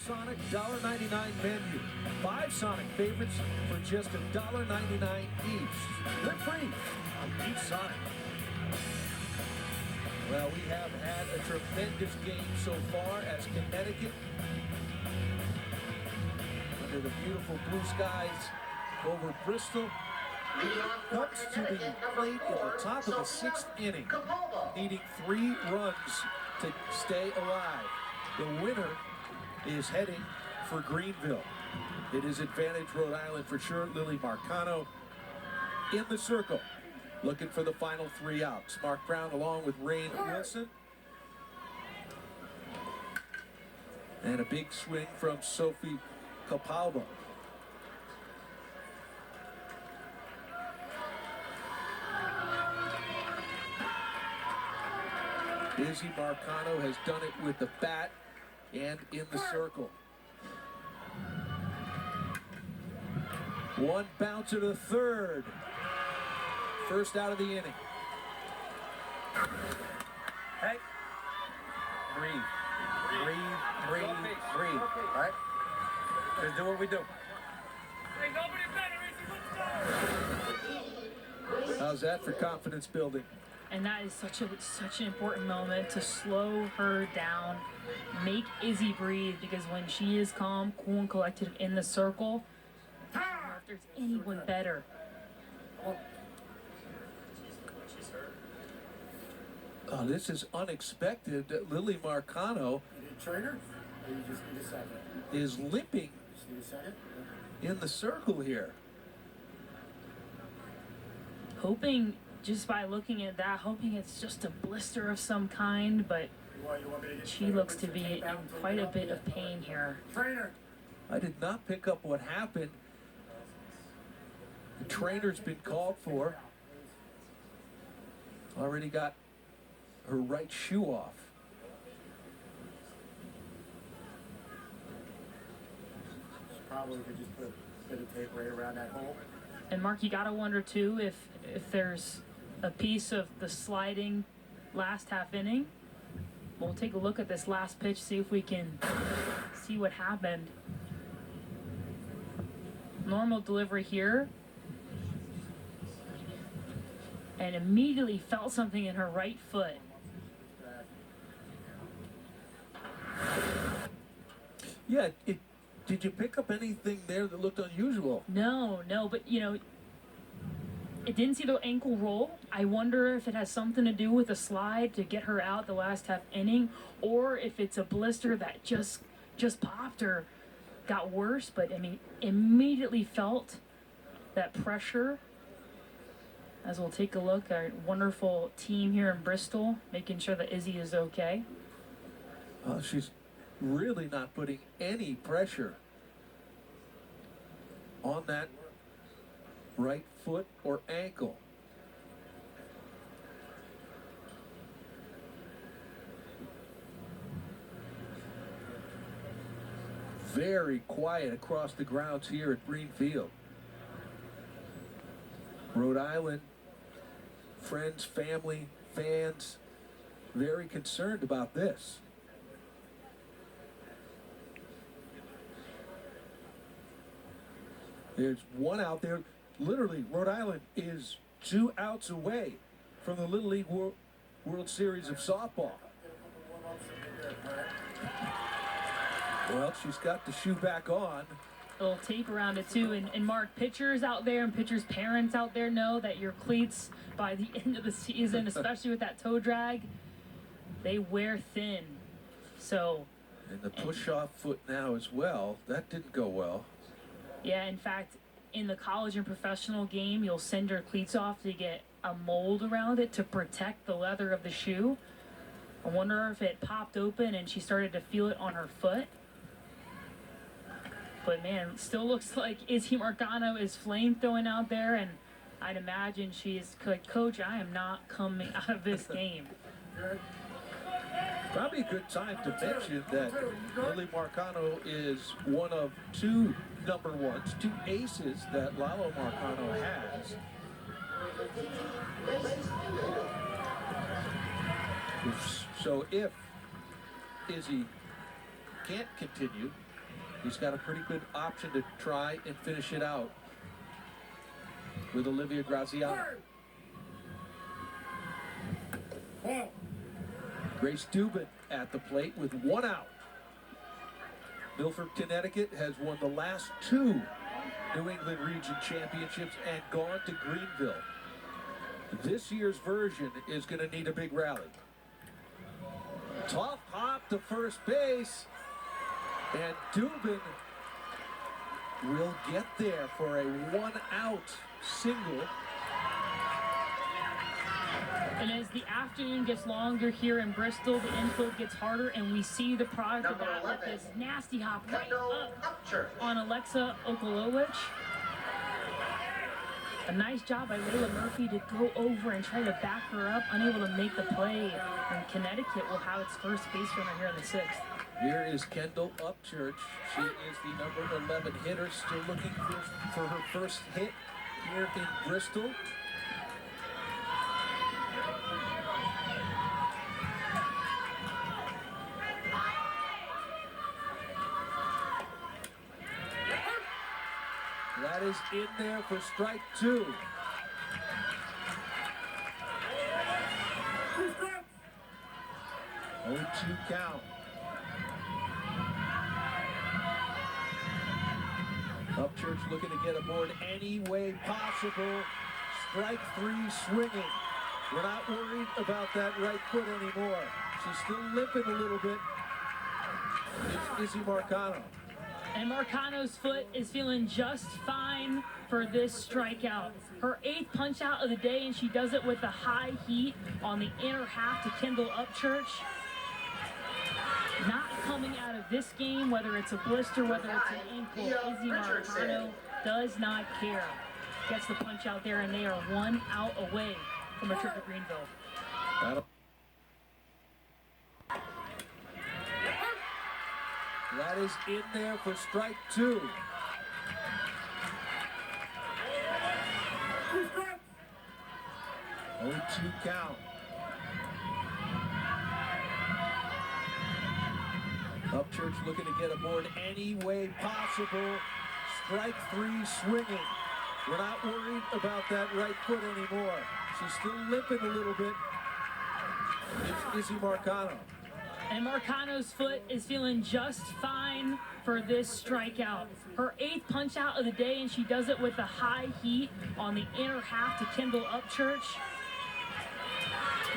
Sonic $1.99 menu. 5 Sonic favorites for just $1.99 each. They're free on each Sonic. Well, we have had a tremendous game so far as Connecticut, under the beautiful blue skies over Bristol, comes to the plate in the top of the 6th inning, needing 3 runs to stay alive. The winner is heading for Greenville. It is advantage Rhode Island for sure. Lily Marcano in the circle, looking for the final 3 outs. Mark Brown along with Rain Wilson. And a big swing from Sophie Capalbo. Izzy Marcano has done it with the bat and in the circle. 1 bouncer to third. First out of the inning. Hey. Breathe. Breathe, breathe, breathe. All right? Just do what we do. Hey, nobody better. How's that for confidence building? And that is such an important moment to slow her down, make Izzy breathe, because when she is calm, cool, and collected in the circle, I don't know if there's anyone better. Oh, this is unexpected. Lily Marcano is limping in the circle here. Hoping, just by looking at that, hoping it's just a blister of some kind, but she looks to be in quite a bit of pain here. I did not pick up what happened. The trainer's been called for. Already got her right shoe off. Probably could just put a bit of tape right around that hole. And Mark, you gotta wonder too if there's a piece of the sliding last half inning. We'll take a look at this last pitch, see if we can see what happened. Normal delivery here. And immediately felt something in her right foot. Yeah, did you pick up anything there that looked unusual? No, but you know, it didn't see the ankle roll. I wonder if it has something to do with the slide to get her out the last half inning, or if it's a blister that just popped or got worse. But I mean, immediately felt that pressure. As we'll take a look at our wonderful team here in Bristol, making sure that Izzy is okay. She's really not putting any pressure on that right foot or ankle. Very quiet across the grounds here at Greenfield. Rhode Island, friends, family, fans, very concerned about this. There's 1 out there. Literally, Rhode Island is 2 outs away from the Little League World Series of softball. Well, she's got the shoe back on. A little tape around it too, and Mark, pitchers out there and pitchers' parents out there know that your cleats by the end of the season, especially with that toe drag, they wear thin. So. And the push-off foot now as well. That didn't go well. Yeah, in fact, in the college and professional game, you'll send your cleats off to get a mold around it to protect the leather of the shoe. I wonder if it popped open and she started to feel it on her foot. But man, it still looks like Izzy Marcano is flame throwing out there, and I'd imagine she's like, Coach, I am not coming out of this game. Probably a good time to mention that Lily Marcano is one of 2 number 1s, 2 aces that Lalo Marcano has. So if Izzy can't continue, He's got a pretty good option to try and finish it out with Olivia Graziano. Grace Dubin at the plate with 1 out. Milford, Connecticut has won the last 2 New England Region Championships and gone to Greenville. This year's version is going to need a big rally. Tough hop to first base, and Dubin will get there for a 1-out single. And as the afternoon gets longer here in Bristol, the infield gets harder, and we see the product of that with this nasty hop right up on Alexa Okolowicz. A nice job by Layla Murphy to go over and try to back her up, unable to make the play. And Connecticut will have its first base runner here in the 6th. Here is Kendall Upchurch. She is the number 11 hitter, still looking for her first hit here in Bristol. That is in there for strike 2. Oh, 2 count. Upchurch looking to get aboard any way possible. Strike 3 swinging. We're not worried about that right foot anymore. She's still limping a little bit. It's Izzy Marcano. And Marcano's foot is feeling just fine for this strikeout. Her 8th punch out of the day, and she does it with a high heat on the inner half to Kendall Upchurch. Not coming out of this game, whether it's a blister, whether it's an ankle, Izzy Marcano does not care. Gets the punch out there, and they are 1 out away from a trip to Greenville. That is in there for strike 2. Oh, 2 count. Upchurch looking to get aboard any way possible. Strike 3 swinging. We're not worried about that right foot anymore. She's still limping a little bit. It's Izzy Marcano. And Marcano's foot is feeling just fine for this strikeout. Her 8th punch out of the day, and she does it with a high heat on the inner half to Kendall Upchurch.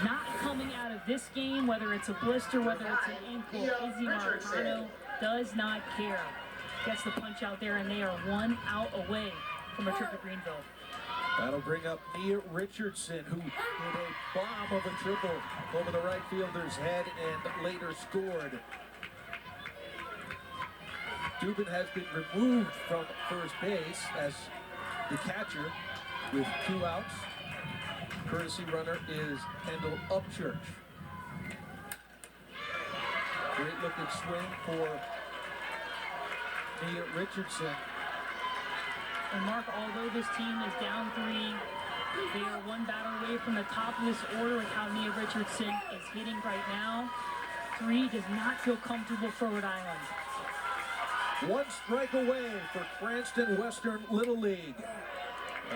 Not coming out of this game, whether it's a blister, whether it's an ankle, Izzy Marcano does not care. Gets the punch out there, and they are 1 out away from a trip to Greenville. That'll bring up Nia Richardson, who hit a bomb of a triple over the right fielder's head and later scored. Dubin has been removed from first base as the catcher with 2 outs. Courtesy runner is Kendall Upchurch. Great looking swing for Nia Richardson. And Mark, although this team is down 3, they are 1 batter away from the top of this order with how Nia Richardson is hitting right now. 3 does not feel comfortable for Rhode Island. 1 strike away for Cranston Western Little League.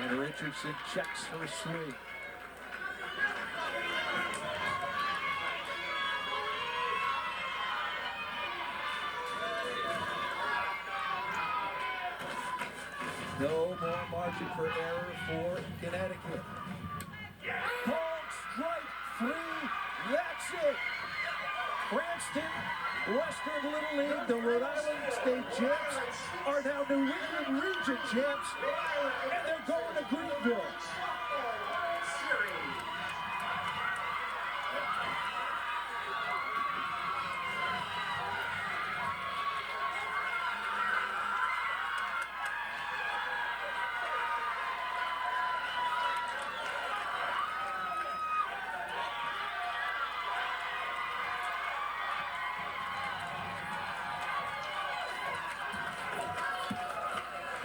And Richardson checks her swing. No more margin for error for Connecticut. Called strike 3. That's it. Cranston Western Little League, the Rhode Island State champs, are now New England Region champs, and they're going to Greenville.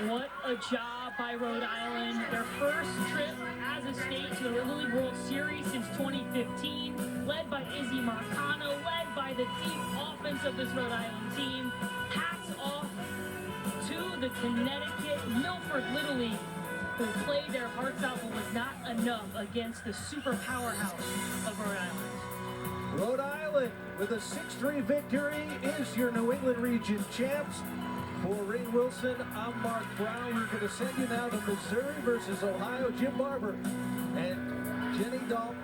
What a job by Rhode Island. Their first trip as a state to the Little League World Series since 2015, led by Izzy Marcano, led by the deep offense of this Rhode Island team. Hats off the Connecticut Milford Little League, who played their hearts out but was not enough against the super powerhouse of Rhode Island. Rhode Island with a 6-3 victory is your New England region champs. For Ray Wilson, I'm Mark Brown. We're going to send you now to Missouri versus Ohio. Jim Barber and Jenny Dalton